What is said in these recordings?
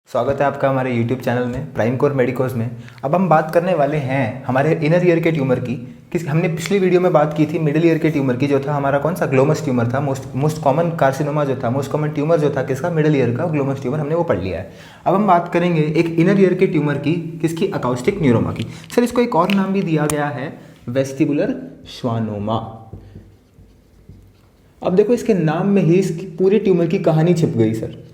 स्वागत है आपका हमारे YouTube चैनल में प्राइम कोर मेडिकोज में। अब हम बात करने वाले हैं हमारे इनर ईयर के ट्यूमर की। हमने पिछली वीडियो में बात की थी मिडिल ईयर के ट्यूमर की, जो था हमारा कौन सा ग्लोमस ट्यूमर था। मोस्ट कॉमन कार्सिनोमा जो था, मोस्ट कॉमन ट्यूमर जो था किसका, मिडिल ईयर का ग्लोमस ट्यूमर, हमने वो पढ़ लिया है। अब हम बात करेंगे एक इनर ईयर के ट्यूमर की, किसकी, अकाउस्टिक न्यूरोमा की। सर इसको एक और नाम भी दिया गया है, वेस्टिबुलर श्वानोमा। अब देखो इसके नाम में ही इसकी पूरी ट्यूमर की कहानी छिप गई सर।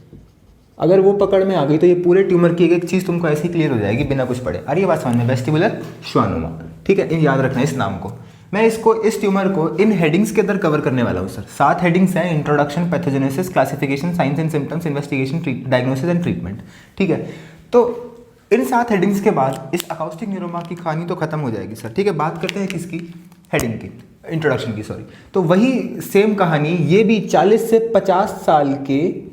अगर वो पकड़ में आ गई तो ये पूरे ट्यूमर की एक एक चीज़ तुमको ऐसी क्लियर हो जाएगी बिना कुछ पढ़े। अरे ये बात समझ में, वेस्टिबुलर श्वानोमा, ठीक है, याद रखना इस नाम को। मैं इस ट्यूमर को इन हेडिंग्स के अंदर कवर करने वाला हूँ सर। 7 हेडिंग्स हैं, introduction, pathogenesis, classification, science and symptoms, investigation, diagnosis and treatment, ठीक है। तो इन 7 हेडिंग्स के बाद इस अकाउस्टिक न्यूरोमा की कहानी तो खत्म हो जाएगी सर, ठीक है। बात करते हैं किसकी, हेडिंग की, इंट्रोडक्शन की, सॉरी। तो वही सेम कहानी ये भी 40 से 50 साल के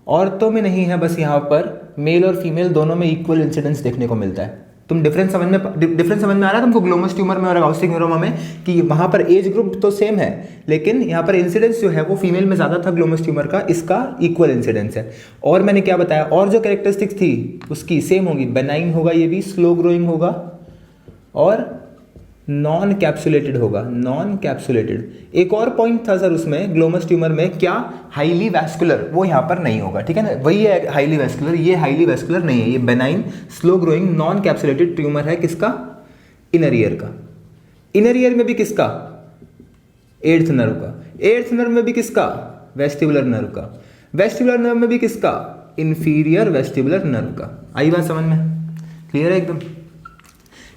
औरतों में नहीं है, बस यहाँ पर मेल और फीमेल दोनों में इक्वल इंसिडेंस देखने को मिलता है। तुम डिफरेंस समझ में आ रहा है तुमको ग्लोमस ट्यूमर में और अकाउस्टिक न्यूरोमा में, कि वहाँ पर एज ग्रुप तो सेम है लेकिन यहाँ पर इंसिडेंस जो है वो फीमेल में ज़्यादा था ग्लोमस ट्यूमर का, इसका इक्वल इंसिडेंस है। और मैंने क्या बताया, और जो कैरेक्टरिस्टिक्स थी उसकी सेम होगी, बेनाइन होगा, ये भी स्लो ग्रोइंग होगा और नॉन कैप्सुलेटेड होगा, नॉन कैप्सुलेटेड। एक और पॉइंट था सर उसमें ग्लोमस ट्यूमर में, क्या, हाईली वैस्कुलर, वो यहाँ पर नहीं होगा, ठीक है ना। वही है हाईली वैस्कुलर, ये हाईली वैस्कुलर नहीं है, ये benign slow growing non capsulated tumour है, किसका, इनर ईयर का। इनर ईयर में भी किसका, 8th नर्व का। 8th नर्व में भी किसका, वेस्टिबुलर नर्व का। वेस्टिबुलर नर्व में भी किसका, इंफीरियर वेस्टिबुलर नर्व का। आई बात समझ में, क्लियर है एकदम,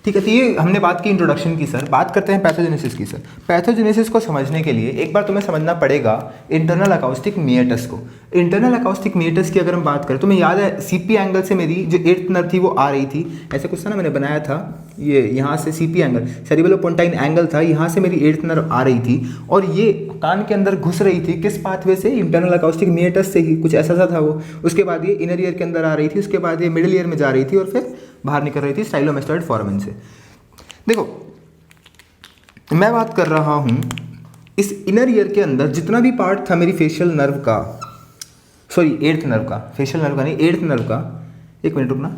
ठीक है। तो ये हमने बात की इंट्रोडक्शन की सर। बात करते हैं पैथोजेनेसिस की सर। पैथोजेनेसिस को समझने के लिए एक बार तुम्हें समझना पड़ेगा इंटरनल अकाउस्टिक मिएटस को। इंटरनल अकाउस्टिक मिएटस की अगर हम बात करें, तुम्हें याद है सीपी एंगल से मेरी जो 8th नर्व थी वो आ रही थी, ऐसे कुछ था ना, मैंने बनाया था ये, यहाँ से सीपी एंगल, सेरिबेलोपोंटाइन एंगल था, यहाँ से मेरी 8th नर्व आ रही थी और ये कान के अंदर घुस रही थी, किस पाथवे से, इंटरनल अकाउस्टिक मिएटस से ही, कुछ ऐसा सा था वो। उसके बाद ये इनर ईयर के अंदर आ रही थी, उसके बाद ये मिडिल ईयर में जा रही थी और फिर बाहर निकल रही थी स्टाइलोमेस्टॉइड फोरामेन से। देखो मैं बात कर रहा हूं इस इनर ईयर के अंदर जितना भी पार्ट था मेरी फेशियल नर्व का, सॉरी 8th नर्व का, फेशियल नर्व का नहीं, 8th नर्व का, एक मिनट रुकना,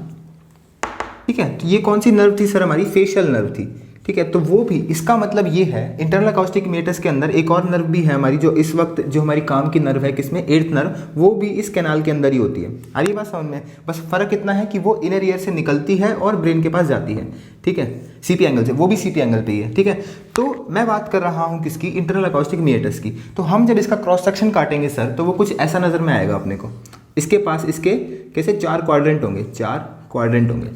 ठीक है। तो ये कौन सी नर्व थी सर, हमारी फेशियल नर्व थी, ठीक है। तो वो भी, इसका मतलब ये है इंटरनल अकाउस्टिक मिएटस के अंदर एक और नर्व भी है हमारी, जो इस वक्त जो हमारी काम की नर्व है, किसमें, 8th नर्व, वो भी इस कैनाल के अंदर ही होती है। आ रही बात समझ में, बस फर्क इतना है कि वो इनर ईयर से निकलती है और ब्रेन के पास जाती है, ठीक है, सीपी एंगल से, वो भी सीपी एंगल पे ही है, ठीक है। तो मैं बात कर रहा हूँ किसकी, इंटरनल अकाउस्टिक मिएटस की। तो हम जब इसका क्रॉस सेक्शन काटेंगे सर, तो वो कुछ ऐसा नजर में आएगा अपने को। इसके पास इसके कैसे 4 क्वाड्रेंट होंगे, 4 क्वाड्रेंट होंगे।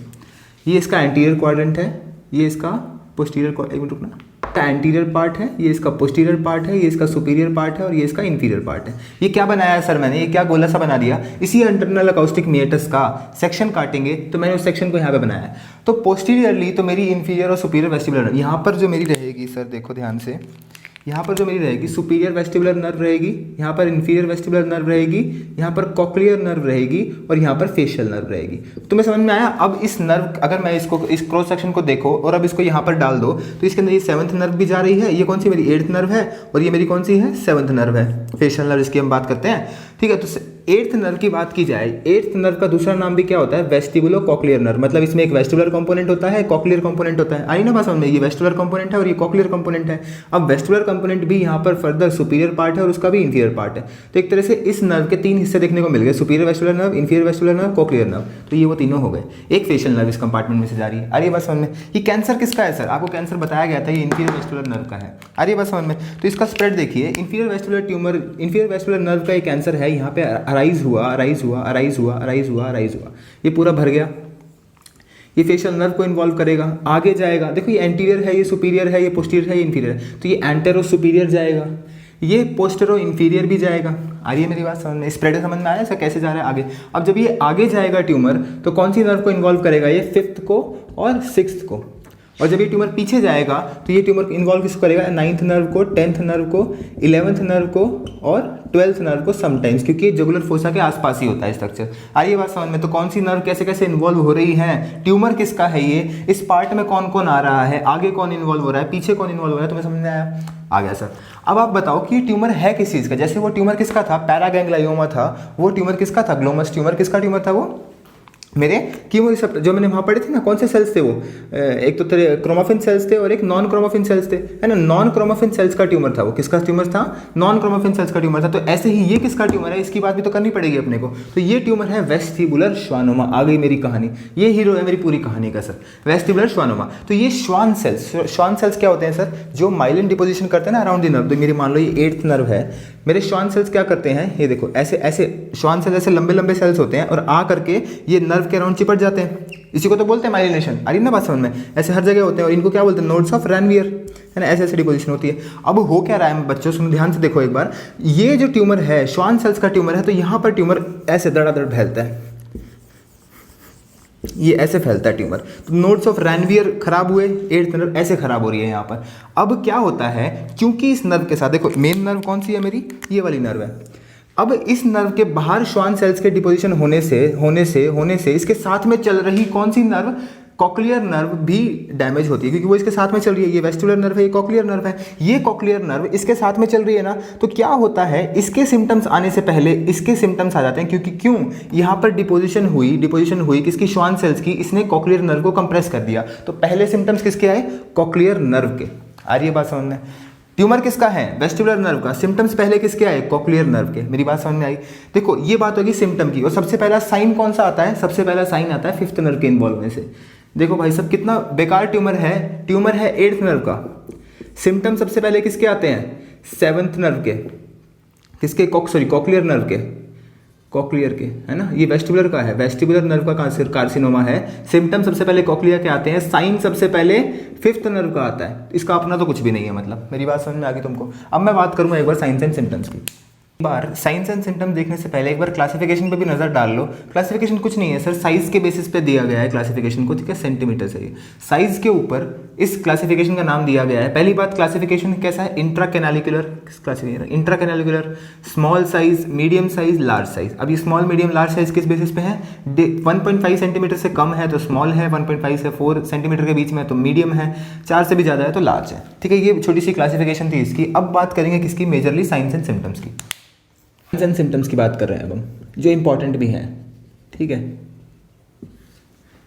ये इसका एंटीरियर क्वाड्रेंट है, ये इसका पोस्टीरियर, एक मिनट रुकना, का एंटीरियर पार्ट है, ये इसका पोस्टीरियर पार्ट है, ये इसका सुपीरियर पार्ट है और ये इसका इंफीरियर पार्ट है। ये क्या बनाया है सर मैंने, ये क्या गोला सा बना दिया, इसी इंटरनल अकाउस्टिक मिएटस का सेक्शन काटेंगे तो मैंने उस सेक्शन को यहाँ पे बनाया है। तो पोस्टीरियरली तो मेरी इंफीरियर और सुपीरियर वेस्टिबुलर, यहाँ पर जो मेरी रहेगी सर, देखो ध्यान से, यहाँ पर जो मेरी रहेगी सुपीरियर वेस्टिबुलर नर्व रहेगी, यहाँ पर इंफीरियर वेस्टिबुलर नर्व रहेगी, यहाँ पर कॉक्लियर नर्व रहेगी और यहाँ पर फेशियल नर्व रहेगी। तुम्हें समझ में आया। अब इस नर्व, अगर मैं इसको, इस क्रॉस सेक्शन को देखो और अब इसको यहाँ पर डाल दो, तो इसके अंदर ये 7th नर्व भी जा रही है, ये कौन सी, मेरी 8th नर्व है, और ये मेरी कौन सी है, 7th नर्व है, फेशियल नर्व, इसकी हम बात करते हैं, ठीक है। तो 8th नर्व की बात की जाए, 8th नर्व का दूसरा नाम भी क्या होता है, वेस्टिबुलो कॉक्लियर नर्व। मतलब इसमें एक वेस्टिबुलर कंपोनेंट होता है, कॉक्लियर कंपोनेंट होता है। आई ना बात समझ में, ये वेस्टिबुलर कंपोनेंट है और ये कॉक्लियर कंपोनेंट है। अब वेस्टिबुलर कंपोनेंट भी यहाँ पर फर्दर सुपीरियर पार्ट है और उसका भी इंफीरियर पार्ट है। तो एक तरह से इस नर्व के 3 हिस्से देखने को मिल गए, superior vestibular nerve, inferior vestibular nerve, cochlear nerve. तो ये वो तीनों हो गए। एक फेशियल नर्व इस कंपार्टमेंट में से जा रही है। अरे बस समझ में, ये कैंसर किसका है सर, आपको कैंसर बताया गया था, ये इंफीरियर वेस्टिबुलर नर्व का है। अरे बस समझ में, तो इसका स्प्रेड देखिए, inferior vestibular tumour, inferior vestibular nerve का एक कैंसर है, यहाँ पे अराइज हुआ, ये पूरा भर गया। ये फेशियल नर्व को इन्वॉल्व करेगा, आगे जाएगा, देखो ये एंटीरियर है, ये सुपीरियर है, ये पोस्टीरियर है, ये इंफीरियर है, तो ये एंटेरो सुपीरियर जाएगा, ये पोस्टेरो इंफीरियर भी जाएगा। आ रही है मेरी बात समझ में, स्प्रेड समझ में आया सर कैसे जा रहा है आगे। अब जब ये आगे जाएगा ट्यूमर, तो कौन सी नर्व को इन्वॉल्व करेगा, ये 5th को और 6th को। और जब ये ट्यूमर पीछे जाएगा तो ये ट्यूमर इन्वॉल्व किसको करेगा, 9th नर्व को, 10th नर्व को, 11th नर्व को और 12th नर्व को समटाइम्स, क्योंकि जुगुलर फोसा के आसपास ही होता है स्ट्रक्चर। आइए बात समझ में, तो कौन सी नर्व कैसे कैसे इन्वॉल्व हो रही है, ट्यूमर किसका है ये, इस पार्ट में कौन कौन आ रहा है, आगे कौन इन्वॉल्व हो रहा है, पीछे कौन इन्वॉल्व हो रहा है, तुम्हें समझ में आया, आ गया सर। अब आप बताओ कि ट्यूमर है किस चीज़ का, जैसे वो ट्यूमर किसका था, पैरागैंग्लियोमा था, वो ट्यूमर किसका था, ग्लोमस ट्यूमर, किसका ट्यूमर था वो, मेरे कीमोरिसेप्टर जो मैंने वहाँ पढ़े थे ना, कौन से सेल्स थे वो, एक तो तेरे क्रोमाफिन सेल्स थे और एक नॉन क्रोमाफिन सेल्स थे, है ना। नॉन क्रोमाफिन सेल्स का ट्यूमर था वो। किसका ट्यूमर था? नॉन क्रोमाफिन सेल्स का ट्यूमर था। तो ऐसे ही ये किसका ट्यूमर है, इसकी बात भी तो करनी पड़ेगी अपने को। तो ये ट्यूमर है वेस्टिबुलर श्वानोमा। आ गई मेरी कहानी, ये हीरो है मेरी पूरी कहानी का सर, वेस्टिबुलर श्वानोमा। तो ये श्वान सेल्स क्या होते हैं सर? जो माइलिन डिपोजिशन करते हैं ना अराउंड द नर्व। तो मेरी मान लो ये 8th नर्व है, मेरे श्वान सेल्स क्या करते हैं, ये देखो ऐसे ऐसे श्वान सेल्स ऐसे लंबे लंबे सेल्स होते हैं और आ करके ये नर्व के अराउंड चिपट जाते हैं। इसी को तो बोलते हैं माइलिनेशन। आ रही ना बात समझ में? ऐसे हर जगह होते हैं और इनको क्या बोलते हैं? नोड्स ऑफ रैनवियर, है ना। ऐसे ऐसे डिपोजिशन होती है। अब हो क्या रहा है बच्चों, सुनो ध्यान से देखो एक बार। ये जो ट्यूमर है श्वान सेल्स का ट्यूमर है, तो यहाँ पर ट्यूमर ऐसे धड़ाधड़ फैलता है, ये ऐसे फैलता है ट्यूमर। तो नोड्स ऑफ रैनवियर खराब हुए, 8th नर्व ऐसे खराब हो रही है यहाँ पर। अब क्या होता है, क्योंकि इस नर्व के साथ देखो मेन नर्व कौन सी है मेरी, ये वाली नर्व है। अब इस नर्व के बाहर श्वान सेल्स के डिपोजिशन होने से इसके साथ में चल रही कौन सी नर्व, कॉक्लियर नर्व भी डैमेज होती है, क्योंकि वो इसके साथ में चल रही है। ये वेस्टिबुलर नर्व है, ये कॉक्लियर नर्व है। ये कॉक्लियर नर्व इसके साथ में चल रही है ना, तो क्या होता है, इसके सिम्टम्स आने से पहले इसके सिम्टम्स आ जाते हैं। क्योंकि क्यों, यहाँ पर डिपोजिशन हुई किसकी, श्वान सेल्स की। इसने कॉक्लियर नर्व को कंप्रेस कर दिया। तो पहले सिम्टम्स किसके आए, कॉक्लियर नर्व के। आ रही है बात समझ में? ट्यूमर किसका है, वेस्टिबुलर नर्व का। सिम्टम्स पहले किसके आए, कॉक्लियर नर्व के। मेरी बात समझ में आई? देखो ये बात होगी सिम्टम की। और सबसे पहला साइन कौन सा आता है, सबसे पहला साइन आता है 5th नर्व के इन्वॉल्व होने से। देखो भाई सब कितना बेकार ट्यूमर है 8th नर्व का। सिम्टम सबसे पहले किसके आते हैं, 7th नर्व के। किसके, कॉक्लियर नर्व के, कॉक्लियर के, है ना। ये वेस्टिबुलर का है, वेस्टिबुलर नर्व का कार्सिनोमा है। सिम्टम सबसे पहले कॉक्लियर के आते हैं, साइन सबसे पहले 5th नर्व का आता है। इसका अपना तो कुछ भी नहीं है, मतलब मेरी बात समझ में आ गई तुमको। अब मैं बात करूंगा एक बार साइंस एंड सिम्टम्स की। बार साइंस एंड सिम्टम्स देखने से पहले एक बार क्लासिफिकेशन पे भी नजर डाल लो। क्लासिफिकेशन कुछ नहीं है सर, साइज के बेसिस पे दिया गया है क्लासिफिकेशन को, ठीक है। सेंटीमीटर से साइज के ऊपर इस क्लासिफिकेशन का नाम दिया गया है। पहली बात, क्लासिफिकेशन कैसा है, intracanalicular classification, intracanalicular, small size, medium size, large size. अब ये स्मॉल मीडियम लार्ज साइज किस बेसिस पे है, 1.5 सेंटीमीटर से कम है तो स्मॉल है, 1.5 से 4 सेंटीमीटर के बीच में है तो मीडियम है, 4 से भी ज़्यादा है तो लार्ज है, ठीक है। ये छोटी सी क्लासिफिकेशन थी इसकी। अब बात करेंगे किसकी, मेजरली साइंस एंड सिम्टम्स की। साइंस एंड सिम्टम्स की बात कर रहे हैं अब हम, जो इंपॉर्टेंट भी हैं, ठीक है।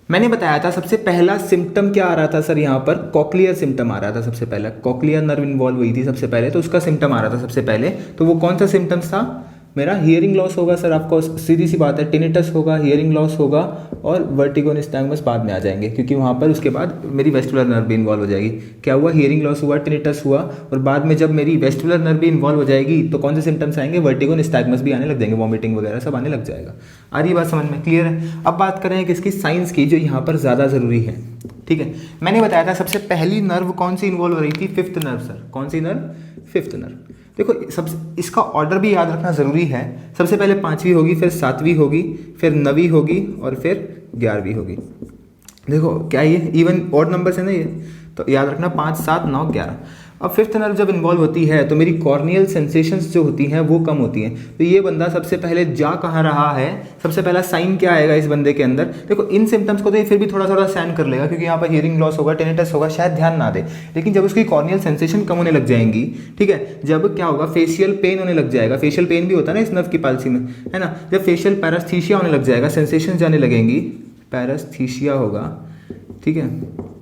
मैंने बताया था सबसे पहला सिम्टम क्या आ रहा था सर, यहाँ पर कॉक्लियर सिम्टम आ रहा था सबसे पहला। कॉक्लियर नर्व इन्वॉल्व हुई थी सबसे पहले, तो उसका सिम्टम आ रहा था सबसे पहले। तो वो कौन सा सिम्टम्स था मेरा, हियरिंग लॉस होगा सर आपको, सीधी सी बात है। टिनिटस होगा, हियरिंग लॉस होगा और वर्टिगो निस्टैग्मस बाद में आ जाएंगे, क्योंकि वहाँ पर उसके बाद मेरी वेस्टिबुलर नर्व भी इन्वॉल्व हो जाएगी। क्या हुआ, हियरिंग लॉस हुआ, टिनिटस हुआ, और बाद में जब मेरी वेस्टिबुलर नर्व भी इन्वॉल्व हो जाएगी तो कौन से सिम्टम्स आएंगे, वर्टिगो निस्टैग्मस भी आने लग जाएंगे, वॉमिटिंग वगैरह सब आने लग जाएगा। आ रही बात समझ में, क्लियर है। अब बात करें किसकी, साइंस की, जो यहाँ पर ज़्यादा ज़रूरी है, ठीक है। मैंने बताया था सबसे पहली नर्व कौन सी इन्वॉल्व हो रही थी, 5th नर्व सर। कौन सी नर्व, 5th नर्व। देखो सबसे इसका ऑर्डर भी याद रखना ज़रूरी है। सबसे पहले 5वीं होगी, फिर 7वीं होगी, फिर 9वीं होगी और फिर 11वीं होगी। देखो क्या ये इवन ऑड नंबर है ना ये, तो याद रखना 5, 7, 9, 11। अब 5th नर्व जब इन्वॉल्व होती है तो मेरी कॉर्नियल सेंसेशंस जो होती हैं वो कम होती हैं। तो ये बंदा सबसे पहले जा कहाँ रहा है, सबसे पहला साइन क्या आएगा इस बंदे के अंदर। देखो इन सिम्टम्स को तो ये फिर भी थोड़ा थोड़ा सहन कर लेगा, क्योंकि यहाँ पर हियरिंग लॉस होगा, टिनिटस होगा, शायद ध्यान ना दे। लेकिन जब उसकी कॉर्नियल सेंसेशन कम होने लग जाएंगी, ठीक है, जब क्या होगा, फेशियल पेन होने लग जाएगा। फेशियल पेन भी होता है ना इस नर्व की पालसी में, है ना। जब फेशियल पैरास्थीसिया होने लग जाएगा, सेंसेशन जाने लगेंगी, पैरास्थीसिया होगा, ठीक है।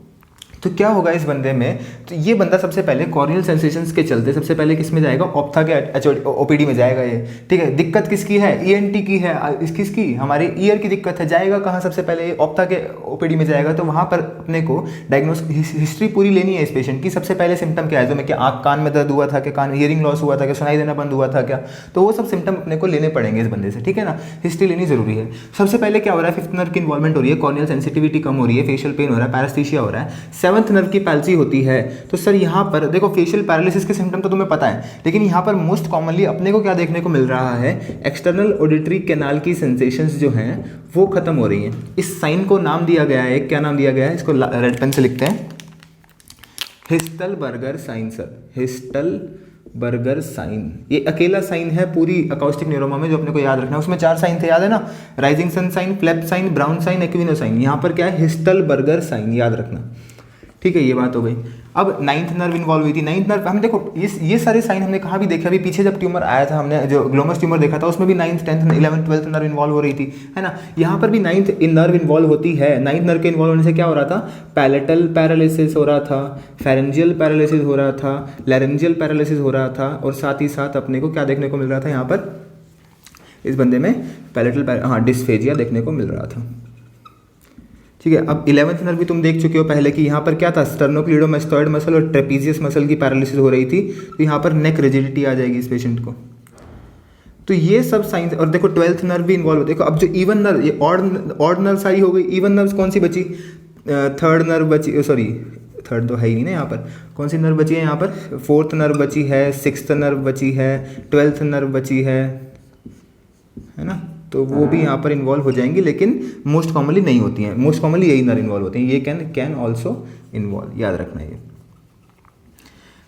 तो क्या होगा इस बंदे में, तो ये बंदा सबसे पहले कॉर्नियल सेंसेशंस के चलते सबसे पहले किस में जाएगा, ऑप्था के ओपीडी में जाएगा ये, ठीक है। दिक्कत किसकी है, ईएनटी की है, किसकी, हमारे ईयर की दिक्कत है। जाएगा कहाँ सबसे पहले, ऑप्था के ओपीडी में जाएगा। तो वहाँ पर अपने को डायग्नोस हिस्ट्री पूरी लेनी है इस पेशेंट की। सबसे पहले सिम्टम क्या है, जो में क्या आँख कान में दर्द हुआ था, कि कान हियरिंग लॉस हुआ था, कि सुनाई देना बंद हुआ था क्या, तो वो सब सिम्टम अपने को लेने पड़ेंगे इस बंदे से, ठीक है ना। हिस्ट्री लेनी जरूरी है। सबसे पहले क्या हो रहा है, 5th नर्व की इन्वॉल्वमेंट हो रही है, कॉर्नियल सेंसिटिविटी कम हो रही है, फेशियल पेन हो रहा है, पैरास्थीसिया हो रहा है। 7th नर्व की पैल्सी होती है। तो सर यहाँ पर देखो फेशियल पैरालिसिस के सिम्टम तो तुम्हें पता है, लेकिन यहाँ पर मोस्ट कॉमनली अपने को क्या देखने को मिल रहा है, एक्सटर्नल ऑडिटरी कैनाल की सेंसेशंस जो हैं वो खत्म हो रही हैं। इस साइन को नाम दिया गया है, क्या नाम दिया गया है, इसको रेड पेन से लिखते हैं, हिस्टलबर्गर साइन सर, हिस्टलबर्गर साइन। ये अकेला साइन है पूरी अकाउस्टिक न्यूरोमा में जो अपने को याद रखना है। उसमें 4 साइन थे, याद है ना, rising sun sign, flap sign, brown sign, एक्विनो साइन। यहाँ पर क्या है, हिस्टलबर्गर साइन, याद रखना, ठीक है, ये बात हो गई। अब नाइन्थ नर्व इन्वॉल्व हुई थी। नाइन्थ नर्व हमें देखो ये सारे साइन हमने कहाँ भी देखे, अभी पीछे जब ट्यूमर आया था हमने जो ग्लोमस ट्यूमर देखा था उसमें भी 9th 10th 11th 12th nerve involve हो रही थी, है ना। यहाँ पर भी 9th नर्व इन्वॉल्व होती है। 9th नर्व के इन्वॉल्व होने से क्या हो रहा था, पैलेटल पैरालिसिस हो रहा था, फेरेंजियल पैरालिसिस हो रहा था, लैरेंजियल पैरालिसिस हो रहा था, और साथ ही साथ अपने को क्या देखने को मिल रहा था यहाँ पर इस बंदे में पैलेटल डिस्फेजिया देखने को मिल रहा था। ठीक है, अब 11th नर्व भी तुम देख चुके हो पहले कि यहाँ पर क्या था, स्टर्नोक्लीडोमास्टोइड मसल और ट्रेपीजियस मसल की पैरालिसिस हो रही थी, तो यहाँ पर नेक रिजिडिटी आ जाएगी इस पेशेंट को। तो ये सब साइंस, और देखो 12th नर्व भी इन्वॉल्व होती है। देखो अब जो इवन नर्व, ये ऑड नर्व सारी हो गई, इवन नर्व्स कौन सी बची, थर्ड नर्व बची, सॉरी थर्ड तो है ही नहीं ना यहाँ पर, कौन सी नर्व बची है यहाँ पर, 4th नर्व बची है, 6th नर्व बची है, 12th नर्व बची है ना। तो वो भी यहाँ पर इन्वॉल्व हो जाएंगी, लेकिन मोस्ट कॉमनली नहीं होती हैं। मोस्ट कॉमनली यही नर्व इन्वॉल्व होते हैं, ये कैन ऑल्सो इन्वॉल्व, याद रखना ये।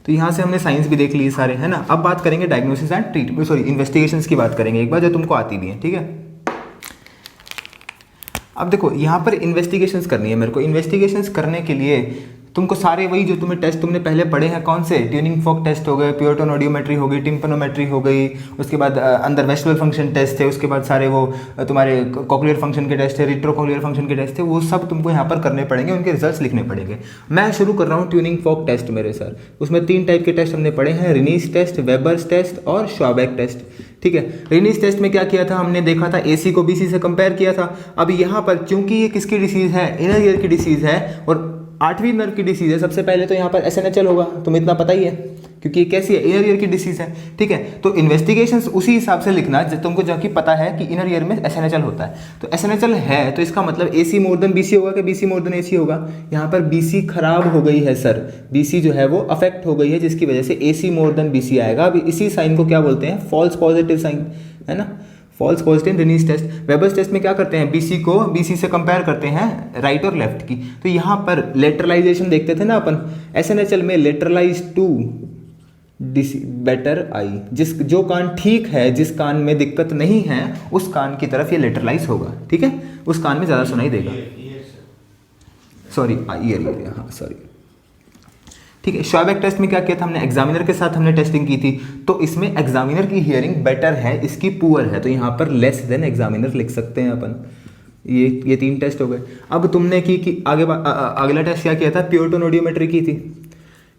तो यहाँ से हमने साइंस भी देख लिए सारे, है ना। अब बात करेंगे diagnosis and treatment, sorry investigations की बात करेंगे एक बार, जो तुमको आती भी है, ठीक है। अब देखो यहाँ पर इन्वेस्टिगेशंस करनी है मेरे को। इन्वेस्टिगेशंस करने के लिए तुमको सारे वही जो तुम्हें टेस्ट तुमने पहले पढ़े हैं, कौन से, ट्यूनिंग फॉर्क टेस्ट हो गए, प्योरटोन ऑडियोमेट्री हो गई, टिम्पनोमेट्री हो गई, उसके बाद अंदर वेस्टिबुलर फंक्शन टेस्ट है, उसके बाद सारे वो तुम्हारे कॉक्लियर फंक्शन के टेस्ट है, रिट्रोकॉक्लियर फंक्शन के टेस्ट है, वो सब तुमको यहाँ पर करने पड़ेंगे, उनके रिजल्ट्स लिखने पड़ेंगे। मैं शुरू कर रहा हूँ ट्यूनिंग फॉर्क टेस्ट मेरे सर। उसमें 3 टाइप के टेस्ट हमने पढ़े हैं, रिनीस टेस्ट, वेबर्स टेस्ट और श्वाबैक टेस्ट। ठीक है, रिनीस टेस्ट में क्या किया था हमने, देखा था एसी को बीसी से कंपेयर किया था। अब यहाँ पर क्योंकि ये किसकी डिसीज़ है, इनर ईयर की डिसीज़ है और 8वीं नर्व की डिसीज़ है, सबसे पहले तो यहाँ पर एसएनएचएल होगा, तुम्हें इतना पता ही है, क्योंकि ये कैसी है, इनर ईयर की डिसीज़ है। ठीक है, तो इन्वेस्टिगेशंस उसी हिसाब से लिखना जब तुमको जो कि पता है कि इनर ईयर में एसएनएचएल होता है। तो एसएनएचएल है तो इसका मतलब एसी मोर देन बीसी होगा कि बीसी मोर देन एसी होगा। यहाँ पर बीसी खराब हो गई है सर, बीसी जो है वो अफेक्ट हो गई है, जिसकी वजह से एसी मोर देन बीसी आएगा। अब इसी साइन को क्या बोलते हैं, फॉल्स पॉजिटिव साइन, है ना, false positive Rinne's test. Weber's test में क्या करते हैं, बीसी को बीसी से कंपेयर करते हैं राइट और लेफ्ट की। तो यहाँ पर लेटरलाइजेशन देखते थे ना अपन, एसएनएचएल में लेटरलाइज टू बेटर आई, जो कान ठीक है, जिस कान में दिक्कत नहीं है उस कान की तरफ ये लेटरलाइज होगा। ठीक है, उस कान में ज़्यादा सुनाई देगा, सॉरी ईयर, हाँ सॉरी। ठीक है, श्वाबैक टेस्ट में क्या किया था हमने, एग्जामिनर के साथ हमने टेस्टिंग की थी, तो इसमें एग्जामिनर की हियरिंग बेटर है, इसकी पुअर है, तो यहाँ पर लेस देन एग्जामिनर लिख सकते हैं अपन। ये 3 टेस्ट हो गए। अब तुमने की आगे अगला टेस्ट क्या किया था, प्योरटोन ऑडियोमेट्री की थी।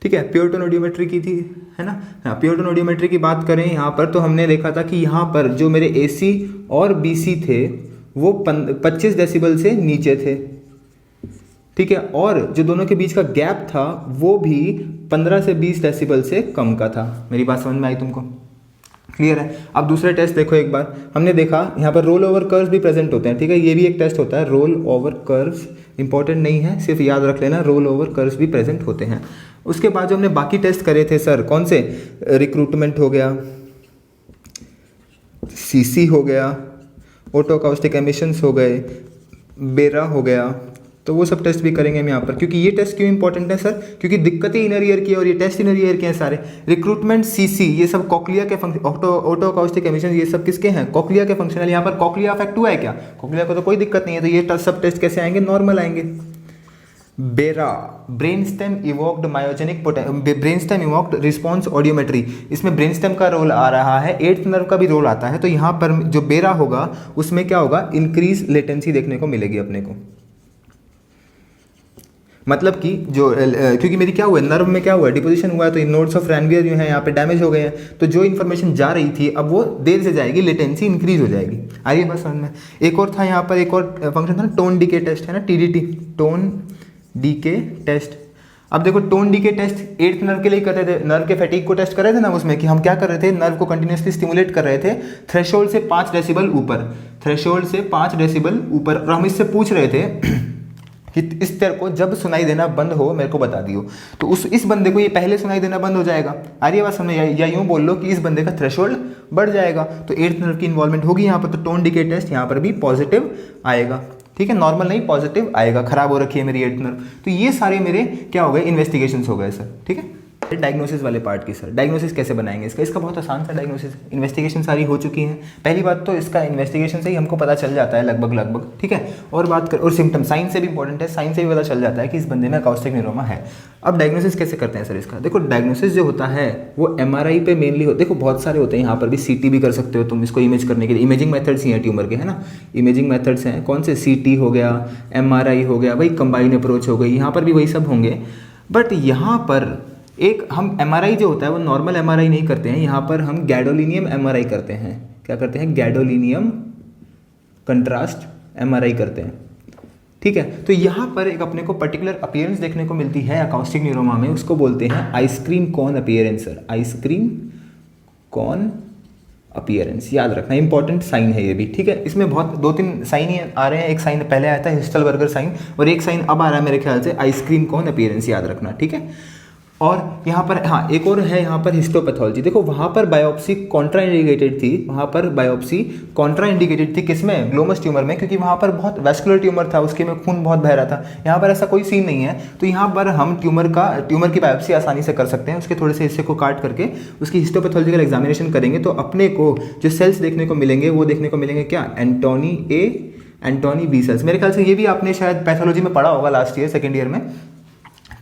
ठीक है, प्योरटोन ऑडियोमेट्री की थी, है ना। हाँ, प्योरटोन ऑडियोमेट्री की बात करें यहाँ पर, तो हमने देखा था कि यहाँ पर जो मेरे एसी और बीसी थे वो 25 डेसिबल से नीचे थे। ठीक है, और जो दोनों के बीच का गैप था वो भी 15 से 20 डेसिबल से कम का था। मेरी बात समझ में आई तुमको, क्लियर है। अब दूसरे टेस्ट देखो एक बार, हमने देखा यहाँ पर रोल ओवर कर्व्स भी प्रेजेंट होते हैं। ठीक है, ये भी एक टेस्ट होता है, रोल ओवर कर्व्स, इंपॉर्टेंट नहीं है, सिर्फ याद रख लेना, रोल ओवर कर्व्स भी प्रेजेंट होते हैं। उसके बाद जो हमने बाकी टेस्ट करे थे सर, कौन से, रिक्रूटमेंट हो गया, सीसी हो गया, ऑटोकाउस्टिक एमिशंस हो गए, बेरा हो गया, तो वो सब टेस्ट भी करेंगे हम यहाँ पर। क्योंकि ये टेस्ट क्यों इंपॉर्टेंट है सर, क्योंकि दिक्कतें इनर ईयर की और ये टेस्ट इनर ईयर के हैं सारे। रिक्रूटमेंट, सीसी, ये सब कॉक्लिया के फंक्शन, ऑटोकाउस्टिक एमिशन, ये सब किसके हैं, कॉक्लिया के फंक्शनल। यहाँ पर कॉक्लिया अफेक्ट हुआ है क्या, कॉक्लिया को तो कोई दिक्कत नहीं है, तो ये सब टेस्ट कैसे आएंगे, नॉर्मल आएंगे। बेरा, brain stem evoked myogenic brain stem evoked response audiometry, इसमें ब्रेन स्टेम का रोल आ रहा है, 8th नर्व का भी रोल आता है। तो यहाँ पर जो बेरा होगा उसमें क्या होगा, इंक्रीज लेटेंसी देखने को मिलेगी अपने को। मतलब कि जो क्योंकि मेरी क्या हुआ है, नर्व में क्या हुआ है, डिपोजिशन हुआ है, तो नोड्स ऑफ रैनवियर जो है यहाँ पे डैमेज हो गए हैं, तो जो इन्फॉर्मेशन जा रही थी अब वो देर से जाएगी, लेटेंसी इंक्रीज हो जाएगी। आइए बस समझ में। एक और था यहाँ पर, एक और फंक्शन था ना, टोन डीके टेस्ट, है ना, टीडीटी, टोन डीके टेस्ट। अब देखो tone DK test 8th nerve के लिए कर रहे थे, नर्व के फैटिग को टेस्ट कर रहे थे ना, उसमें कि हम क्या कर रहे थे, नर्व को कंटिन्यूसली स्टिमुलेट कर रहे थे थ्रेशोल्ड से 5 डेसिबल ऊपर, थ्रेशोल्ड से 5 डेसिबल यूं, और हम इससे पूछ रहे थे कि इस तेरे को जब सुनाई देना बंद हो मेरे को बता दियो। तो इस बंदे को ये पहले सुनाई देना बंद हो जाएगा, आ रही है बात समझ, या यूँ बोल लो कि इस बंदे का थ्रेशोल्ड बढ़ जाएगा, तो 8th नर्व की इन्वॉल्वमेंट होगी यहाँ पर। तो टोन डीके टेस्ट यहाँ पर भी पॉजिटिव आएगा। ठीक है, नॉर्मल नहीं पॉजिटिव आएगा, खराब हो रखी है मेरी 8th नर्व। तो ये सारे मेरे क्या हो गए, इन्वेस्टिगेशंस हो गए सर। ठीक है, डायग्नोसिस वाले पार्ट की सर, डायग्नोसिस कैसे बनाएंगे इसका बहुत आसान सा डायग्नोसिस, इन्वेस्टिगेशन सारी हो चुकी है। पहली बात तो इसका इन्वेस्टिगेशन से ही हमको पता चल जाता है लगभग, ठीक है। और बात कर, और सिम्टम साइन से भी इंपॉर्टेंट है, साइन से भी पता चल जाता है कि इस बंदे में अकाउस्टिक न्यूरोमा है। अब डायग्नोसिस कैसे करते हैं सर इसका? देखो डायग्नोसिस जो होता है वो एमआरआई पे मेनली होता है। देखो बहुत सारे होते हैं, यहाँ पर भी सीटी भी कर सकते हो तुम इसको इमेज करने के लिए, इमेजिंग मेथड्स ही हैं ट्यूमर के, है ना। इमेजिंग मेथड्स हैं कौन से? सीटी हो गया, एमआरआई हो गया, भाई कंबाइन अप्रोच हो गई, यहाँ पर भी वही सब होंगे। बट यहाँ पर एक हम एमआरआई जो होता है वो नॉर्मल एमआरआई नहीं करते हैं, यहाँ पर हम गैडोलिनियम एमआरआई करते हैं। क्या करते हैं? गैडोलिनियम कंट्रास्ट एमआरआई करते हैं, ठीक है। तो यहाँ पर एक अपने को पर्टिकुलर अपीयरेंस देखने को मिलती है अकाउस्टिक न्यूरोमा में, उसको बोलते हैं ice cream cone appearance sir, ice cream cone appearance, याद रखना इंपॉर्टेंट साइन है ये भी, ठीक है। इसमें बहुत 2-3 साइन ही आ रहे हैं, एक साइन पहले आया था हिस्टलबर्गर साइन, और एक साइन अब आ रहा है मेरे ख्याल से आइसक्रीम कोन अपीयरेंस, याद रखना, ठीक है। और यहाँ पर हाँ एक और है, यहाँ पर हिस्टोपैथोलॉजी। देखो वहाँ पर बायोप्सी कॉन्ट्रा इंडिकेटेड थी, वहाँ पर बायोप्सी कॉन्ट्रा इंडिकेटेड थी, किसमें? ग्लोमस ट्यूमर में, क्योंकि वहाँ पर बहुत वैस्कुलर ट्यूमर था, उसके में खून बहुत बह रहा था। यहाँ पर ऐसा कोई सीन नहीं है, तो यहाँ पर हम ट्यूमर की बायोप्सी आसानी से कर सकते हैं। उसके थोड़े से हिस्से को काट करके उसकी हिस्टोपैथोलॉजिकल एग्जामिनेशन करेंगे तो अपने को जो सेल्स देखने को मिलेंगे वो देखने को मिलेंगे क्या? एंटोनी ए, एंटोनी बी सेल्स। मेरे ख्याल से ये भी आपने शायद पैथोलॉजी में पढ़ा होगा लास्ट ईयर सेकेंड ईयर में,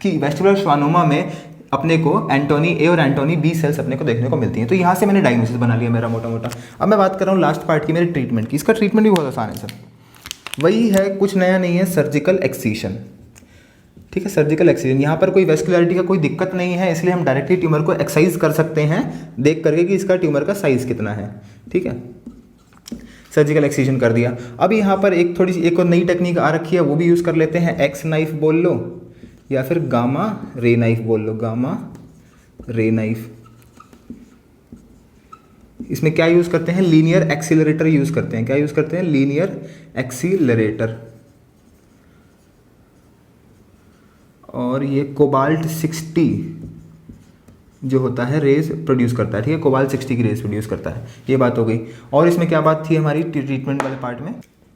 कि वेस्टिबुलर श्वानोमा में अपने को एंटोनी ए और एंटोनी बी सेल्स अपने को देखने को मिलती हैं। तो यहाँ से मैंने डायग्नोसिस बना लिया मेरा मोटा मोटा। अब मैं बात कर रहा हूँ लास्ट पार्ट की, मेरे ट्रीटमेंट की। इसका ट्रीटमेंट भी बहुत आसान है सर, वही है, कुछ नया नहीं है, सर्जिकल एक्सीशन, ठीक है। सर्जिकल एक्सीजन, यहाँ पर कोई वेस्कुलरिटी का कोई दिक्कत नहीं है, इसलिए हम डायरेक्टली ट्यूमर को एक्साइज कर सकते हैं देख करके कि इसका ट्यूमर का साइज कितना है, ठीक है। सर्जिकल एक्सीजन कर दिया। अब यहाँ पर एक थोड़ी सी एक और नई टेक्निक आ रखी है, वो भी यूज़ कर लेते हैं। एक्स नाइफ बोल लो या फिर गामा रे नाइफ बोल लो, गामा रे नाइफ। इसमें क्या यूज़ करते हैं? लीनियर एक्सीलरेटर यूज़ करते हैं। क्या यूज़ करते हैं? Linear accelerator. और ये कोबाल्ट 60 जो होता है रेज प्रोड्यूस करता है, ठीक है। कोबाल्ट 60 की रेज प्रोड्यूस करता है, ये बात हो गई। और इसमें क्या बात थी हमारी ट्रीटमेंट वाले पार्ट में,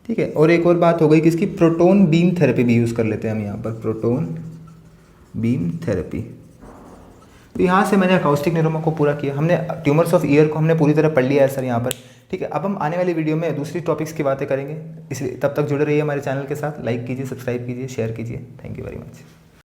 ठीक है। और एक और बात हो गई किसकी? प्रोटोन बीम थेरेपी भी यूज़ कर लेते हैं हम यहाँ पर, प्रोटोन बीम थेरेपी। तो यहाँ से मैंने अकाउस्टिक न्यूरोमा को पूरा किया, हमने ट्यूमर्स ऑफ ईयर को हमने पूरी तरह पढ़ लिया है सर यहाँ पर, ठीक है। अब हम आने वाली वीडियो में दूसरी टॉपिक्स की बातें करेंगे, इसलिए तब तक जुड़े रहिए हमारे चैनल के साथ। लाइक कीजिए, सब्सक्राइब कीजिए, शेयर कीजिए। Thank you very much.